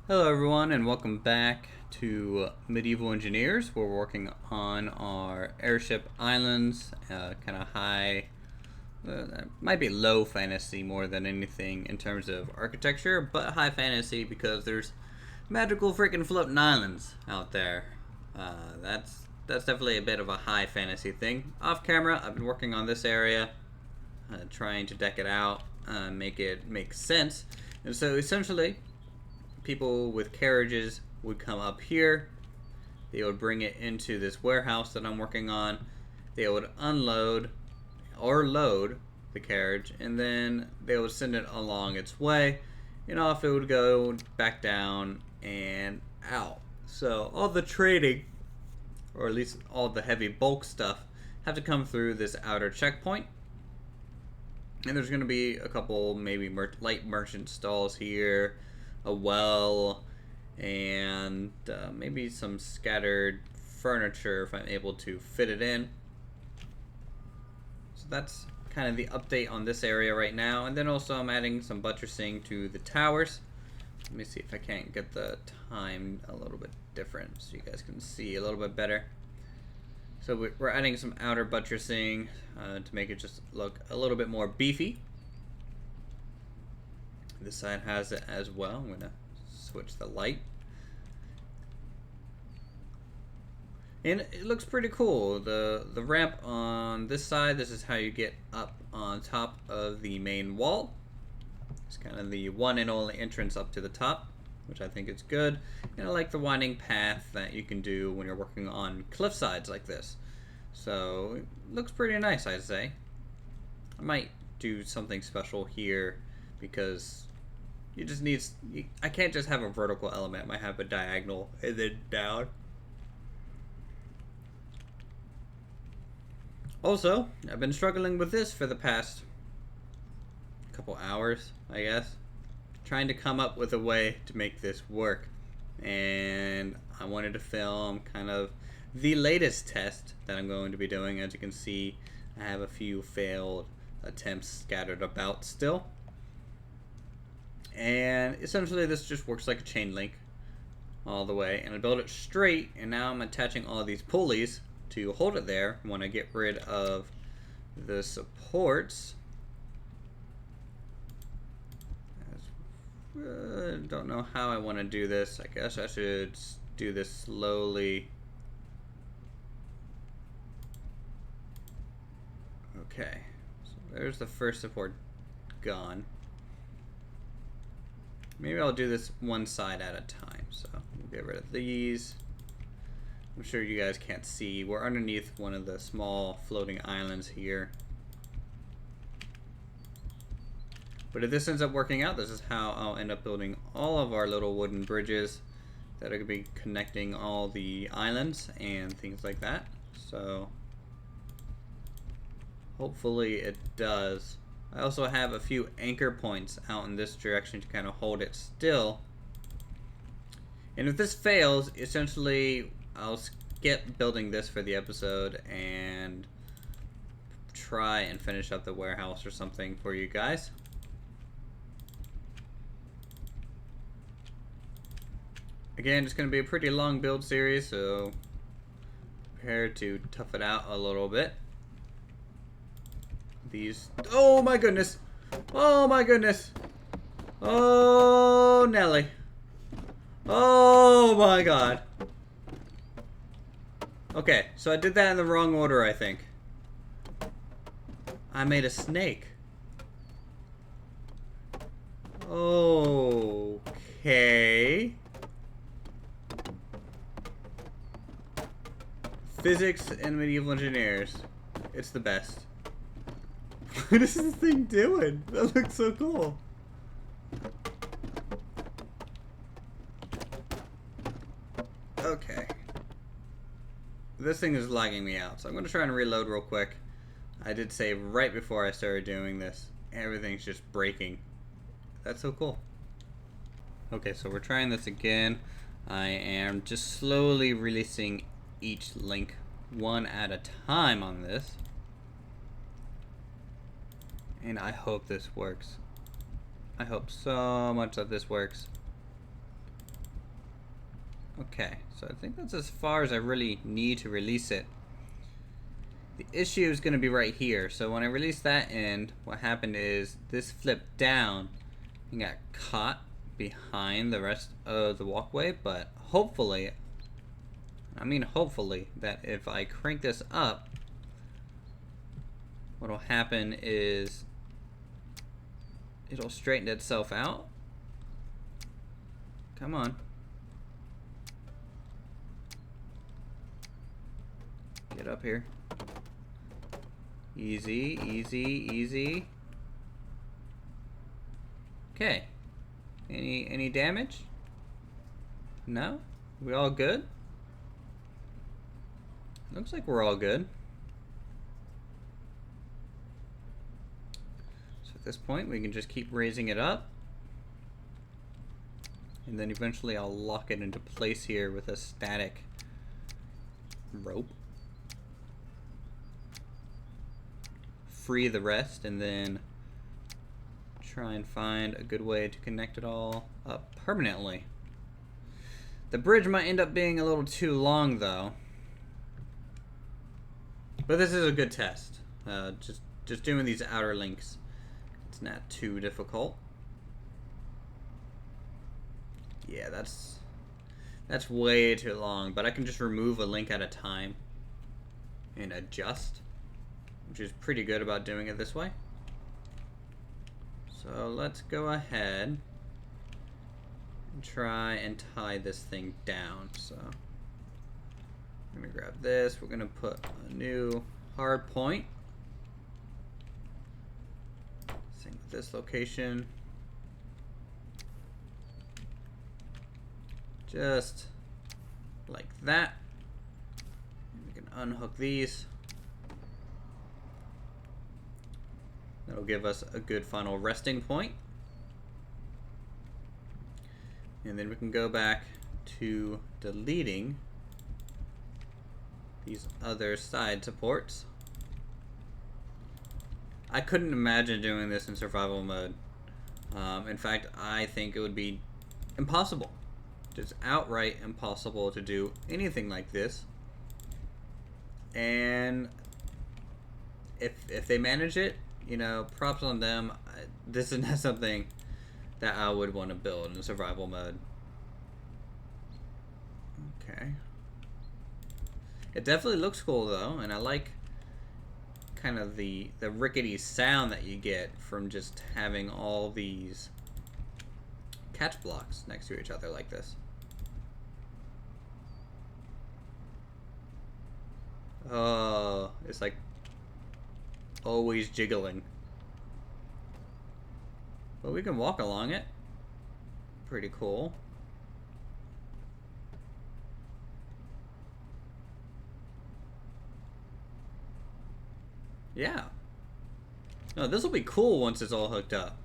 Hello everyone and welcome back to Medieval Engineers. We're working on our airship islands, kind of high, might be low fantasy more than anything in terms of architecture, but high fantasy because there's magical freaking floating islands out there. That's definitely a bit of a high fantasy thing. Off camera, I've been working on this area, trying to deck it out, make it make sense, and so essentially people with carriages would come up here. They would bring it into this warehouse that I'm working on. They would unload or load the carriage, and then they would send it along its way, and off it would go back down and out. So all the trading, or at least all the heavy bulk stuff, have to come through this outer checkpoint. And there's going to be a couple maybe light merchant stalls here, a well, and maybe some scattered furniture if I'm able to fit it in. So that's kind of the update on this area right now. And then also I'm adding some buttressing to the towers. Let me see if I can't get the time a little bit different so you guys can see a little bit better. So we're adding some outer buttressing to make it just look a little bit more beefy. This side has it as well. I'm going to switch the light. And it looks pretty cool. The ramp on this side, this is how you get up on top of the main wall. It's kind of the one and only entrance up to the top, which I think is good. And I like the winding path that you can do when you're working on cliff sides like this. So it looks pretty nice, I'd say. I might do something special here because it just needs, I can't just have a vertical element. I might have a diagonal and then down. Also, I've been struggling with this for the past couple hours, I guess, trying to come up with a way to make this work. And I wanted to film kind of the latest test that I'm going to be doing. As you can see, I have a few failed attempts scattered about still. And essentially this just works like a chain link all the way. And I built it straight, and now I'm attaching all these pulleys to hold it there when I get rid of the supports. Don't know how I want to do this. I guess I should do this slowly. Okay, so there's the first support gone. Maybe I'll do this one side at a time. So we'll get rid of these. I'm sure you guys can't see. We're underneath one of the small floating islands here. But if this ends up working out, this is how I'll end up building all of our little wooden bridges that are going to be connecting all the islands and things like that. So hopefully it does. I also have a few anchor points out in this direction to kind of hold it still. And if this fails, essentially I'll skip building this for the episode and try and finish up the warehouse or something for you guys. Again, it's going to be a pretty long build series, so prepare to tough it out a little bit. These, oh my goodness, oh my goodness, oh Nelly, oh my god. Okay, so I did that in the wrong order, I think. I made a snake. Okay. Physics and medieval engineers. It's the best. What is this thing doing? That looks so cool. Okay. This thing is lagging me out, so I'm going to try and reload real quick. I did save right before I started doing this. Everything's just breaking. That's so cool. Okay, so we're trying this again. I am just slowly releasing each link one at a time on this. And I hope this works. I hope so much that this works. Okay, so I think that's as far as I really need to release it. The issue is going to be right here. So when I release that end, what happened is this flipped down and got caught behind the rest of the walkway, but hopefully, that if I crank this up, what'll happen is it'll straighten itself out. Come on. Get up here. Easy, easy, easy. Okay. Any damage? No? We all good? Looks like we're all good. So at this point, we can just keep raising it up. And then eventually I'll lock it into place here with a static rope. Free the rest and then try and find a good way to connect it all up permanently. The bridge might end up being a little too long though. But this is a good test. Just doing these outer links. It's not too difficult. Yeah, that's way too long, but I can just remove a link at a time and adjust, which is pretty good about doing it this way. So let's go ahead and try and tie this thing down. So I'm gonna grab this. We're gonna put a new hard point. Same with this location. Just like that. We can unhook these. That'll give us a good final resting point. And then we can go back to deleting these other side supports. I couldn't imagine doing this in survival mode. In fact, I think it would be impossible. Just outright impossible to do anything like this. And if they manage it, you know, props on them. This is not something that I would want to build in survival mode. Okay. It definitely looks cool though, and I like kind of the rickety sound that you get from just having all these catch blocks next to each other like this. Oh, it's like always jiggling. But we can walk along it. Pretty cool. Yeah. No, this will be cool once it's all hooked up.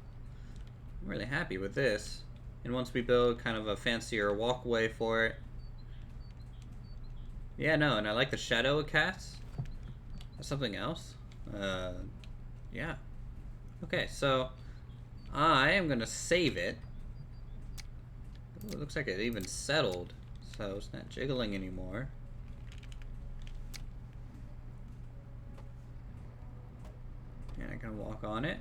I'm really happy with this. And once we build kind of a fancier walkway for it. Yeah, no, and I like the shadow it casts. That's something else. Yeah. Okay, so I am gonna save it. Ooh, it looks like it even settled, so it's not jiggling anymore. And I can walk on it.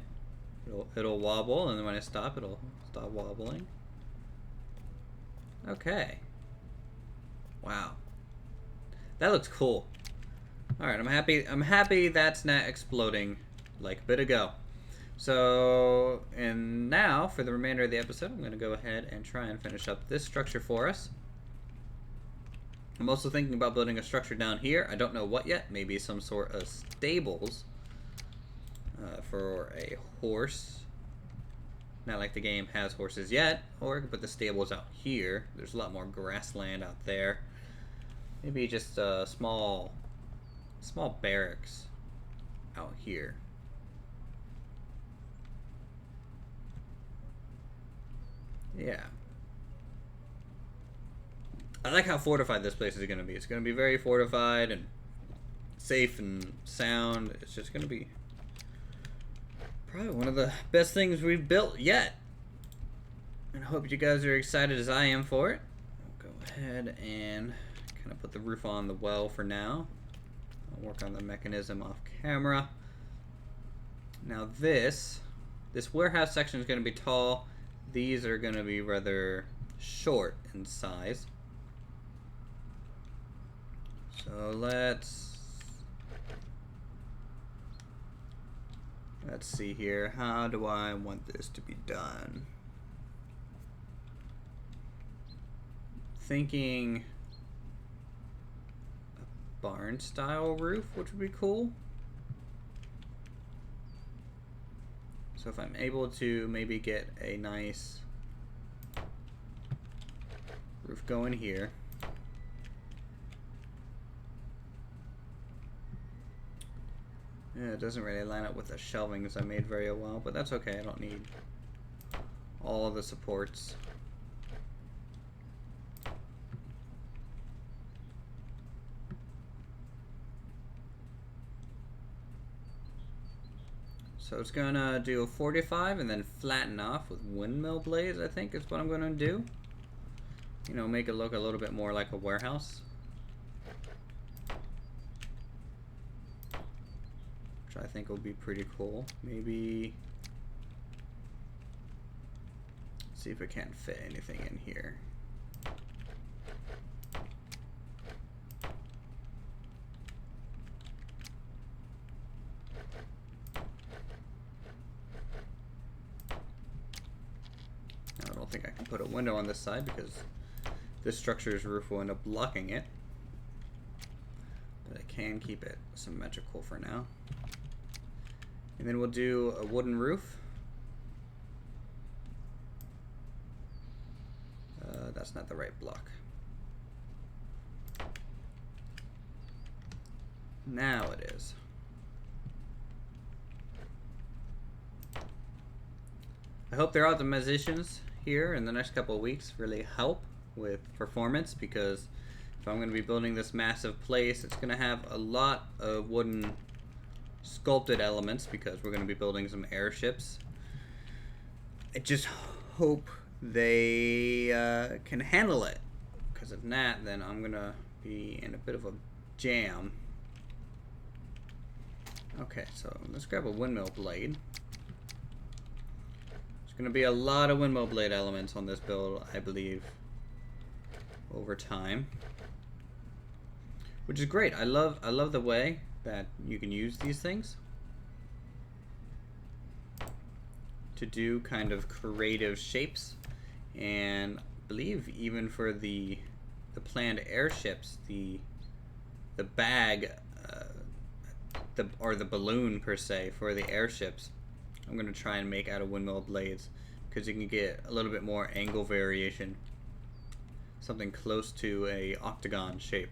It'll wobble, and then when I stop, it'll stop wobbling. Okay. Wow. That looks cool. Alright, I'm happy that's not exploding like a bit ago. So, and now, for the remainder of the episode, I'm going to go ahead and try and finish up this structure for us. I'm also thinking about building a structure down here. I don't know what yet. Maybe some sort of stables for a horse. Not like the game has horses yet. Or I could put the stables out here. There's a lot more grassland out there. Maybe just a small barracks out here. Yeah. I like how fortified this place is going to be. It's going to be very fortified and safe and sound. It's just going to be probably one of the best things we've built yet. And I hope you guys are excited as I am for it. I'll go ahead and kind of put the roof on the well for now. I'll work on the mechanism off camera. Now this warehouse section is going to be tall. These are going to be rather short in size. So let's see here. How do I want this to be done? Thinking a barn style roof, which would be cool. So if I'm able to maybe get a nice roof going here. Yeah, it doesn't really line up with the shelvings I made very well, but that's okay. I don't need all of the supports. So it's gonna do a 45 and then flatten off with windmill blades, I think is what I'm gonna do. You know, make it look a little bit more like a warehouse. Which I think will be pretty cool. Maybe see if I can't fit anything in here. I don't think I can put a window on this side because this structure's roof will end up blocking it. But I can keep it symmetrical for now. And then we'll do a wooden roof. That's not the right block. Now it is. I hope their optimizations here in the next couple of weeks really help with performance, because if I'm going to be building this massive place, it's going to have a lot of wooden sculpted elements because we're going to be building some airships. I just hope they can handle it, because if not, then I'm going to be in a bit of a jam. Okay, so let's grab a windmill blade. There's going to be a lot of windmill blade elements on this build, I believe, over time, which is great. I love the way that you can use these things to do kind of creative shapes, and I believe even for the planned airships, the bag or the balloon per se for the airships, I'm going to try and make out of windmill blades, because you can get a little bit more angle variation, something close to a octagon shape.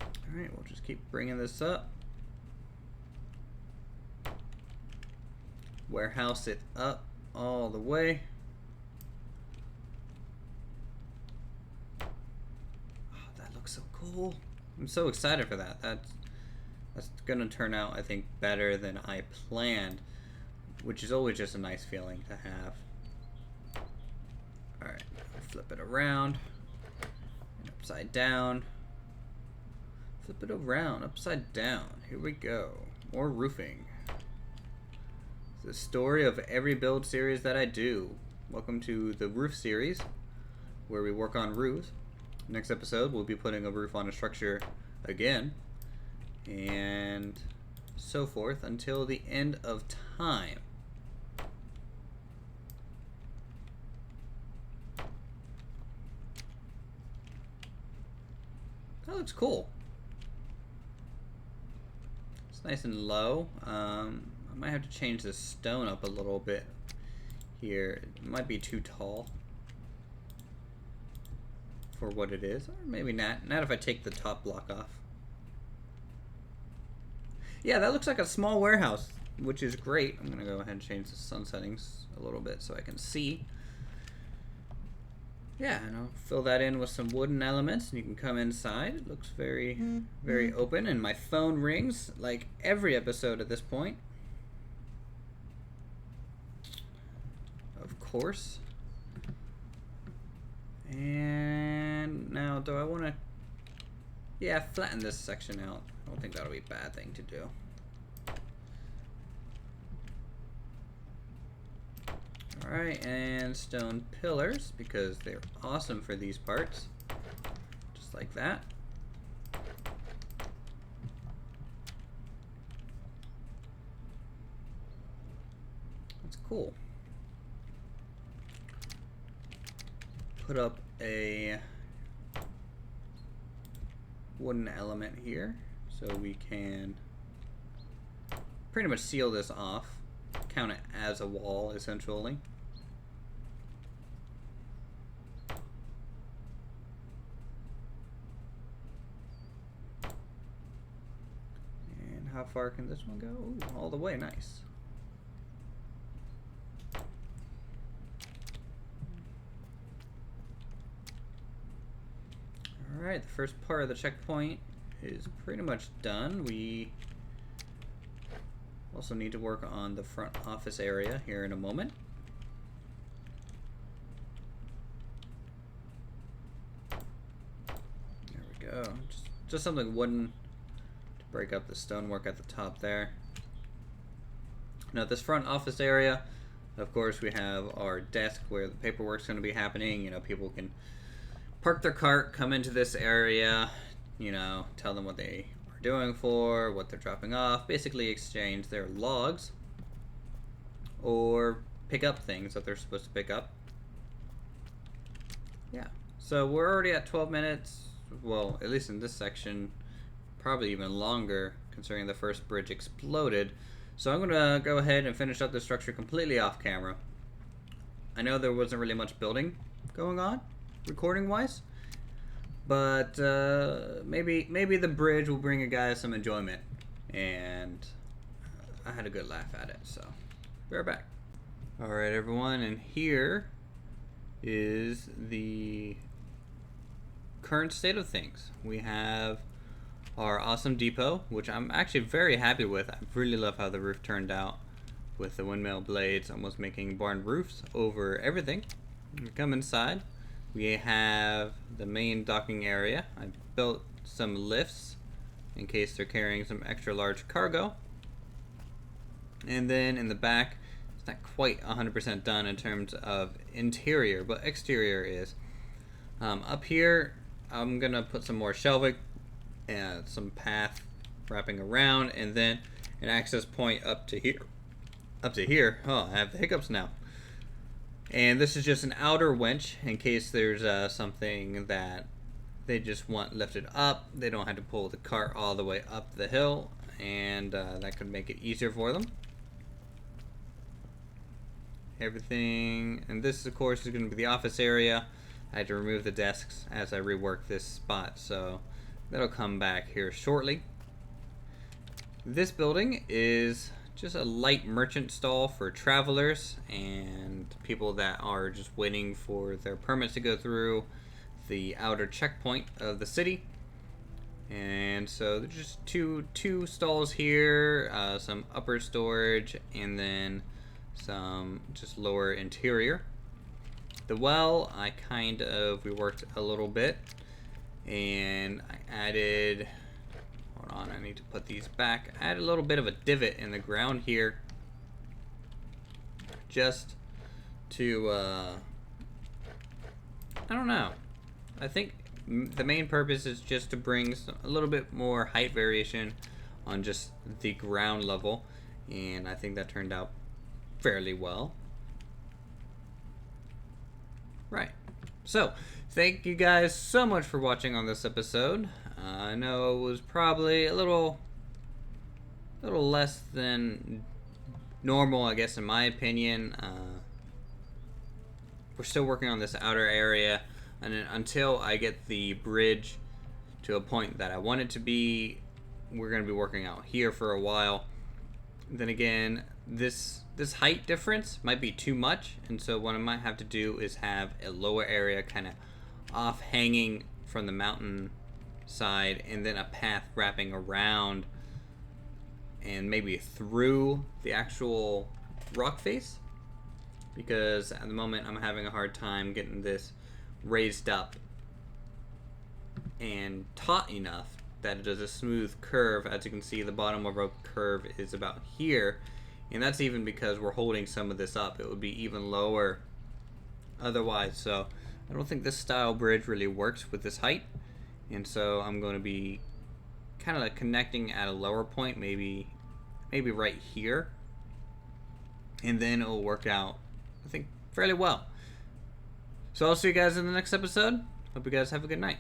Alright, we'll just keep bringing this up. Warehouse it up all the way. Oh, that looks so cool. I'm so excited for that. That's gonna turn out, I think, better than I planned, which is always just a nice feeling to have. Alright, flip it around and upside down. Flip it around, upside down. Here we go. More roofing. It's the story of every build series that I do. Welcome to the roof series, where we work on roofs. Next episode, we'll be putting a roof on a structure again, and so forth until the end of time. That looks cool. It's nice and low. I might have to change the stone up a little bit here. It might be too tall for what it is, or maybe not. Not if I take the top block off. Yeah, that looks like a small warehouse, which is great. I'm gonna go ahead and change the sun settings a little bit so I can see. Yeah, and I'll fill that in with some wooden elements, and you can come inside. It looks very, very open, and my phone rings like every episode at this point. Of course. And now, do I want to... Yeah, flatten this section out. I don't think that'll be a bad thing to do. Alright, and stone pillars, because they're awesome for these parts. Just like that. That's cool. Put up a wooden element here, so we can pretty much seal this off. Count it as a wall, essentially. And how far can this one go? Ooh, all the way, nice. Alright, the first part of the checkpoint is pretty much done. We also need to work on the front office area here in a moment. There we go. Just something wooden to break up the stonework at the top there. Now this front office area, of course, we have our desk where the paperwork's going to be happening. You know, people can park their cart, come into this area, you know, tell them what they are doing for, what they're dropping off, basically exchange their logs or pick up things that they're supposed to pick up. Yeah, so we're already at 12 minutes, well, at least in this section, probably even longer considering the first bridge exploded. So I'm gonna go ahead and finish up the structure completely off camera. I know there wasn't really much building going on recording wise, but maybe the bridge will bring you guys some enjoyment, and I had a good laugh at it, so we're back. Alright everyone, and here is the current state of things. We have our awesome depot, which I'm actually very happy with. I really love how the roof turned out with the windmill blades, almost making barn roofs over everything. We come inside. We have the main docking area. I built some lifts in case they're carrying some extra large cargo. And then in the back, it's not quite 100% done in terms of interior, but exterior is. Up here, I'm gonna put some more shelving and some path wrapping around, and then an access point up to here. Up to here. Oh, I have the hiccups now. And this is just an outer winch in case there's something that they just want lifted up. They don't have to pull the cart all the way up the hill, and that could make it easier for them. Everything, and this of course is going to be the office area. I had to remove the desks as I rework this spot, so that'll come back here shortly. This building is just a light merchant stall for travelers and people that are just waiting for their permits to go through the outer checkpoint of the city. And so there's just two stalls here, some upper storage, and then some just lower interior. The well, I kind of reworked a little bit, and I added, hold on, I need to put these back. I added a little bit of a divot in the ground here, just to, I don't know. I think the main purpose is just to bring a little bit more height variation on just the ground level, and I think that turned out fairly well. Right. So, thank you guys so much for watching on this episode. I know it was probably a little less than normal, I guess, in my opinion. We're still working on this outer area, and then until I get the bridge to a point that I want it to be, we're going to be working out here for a while. Then again, this height difference might be too much, and so what I might have to do is have a lower area kind of off hanging from the mountain side, and then a path wrapping around and maybe through the actual rock face, because at the moment I'm having a hard time getting this raised up and taut enough that it does a smooth curve. As you can see, the bottom of our curve is about here, and that's even because we're holding some of this up. It would be even lower otherwise. So I don't think this style bridge really works with this height, and so I'm going to be kind of like connecting at a lower point, maybe right here, and then it'll work out, I think, fairly well. So I'll see you guys in the next episode. Hope you guys have a good night.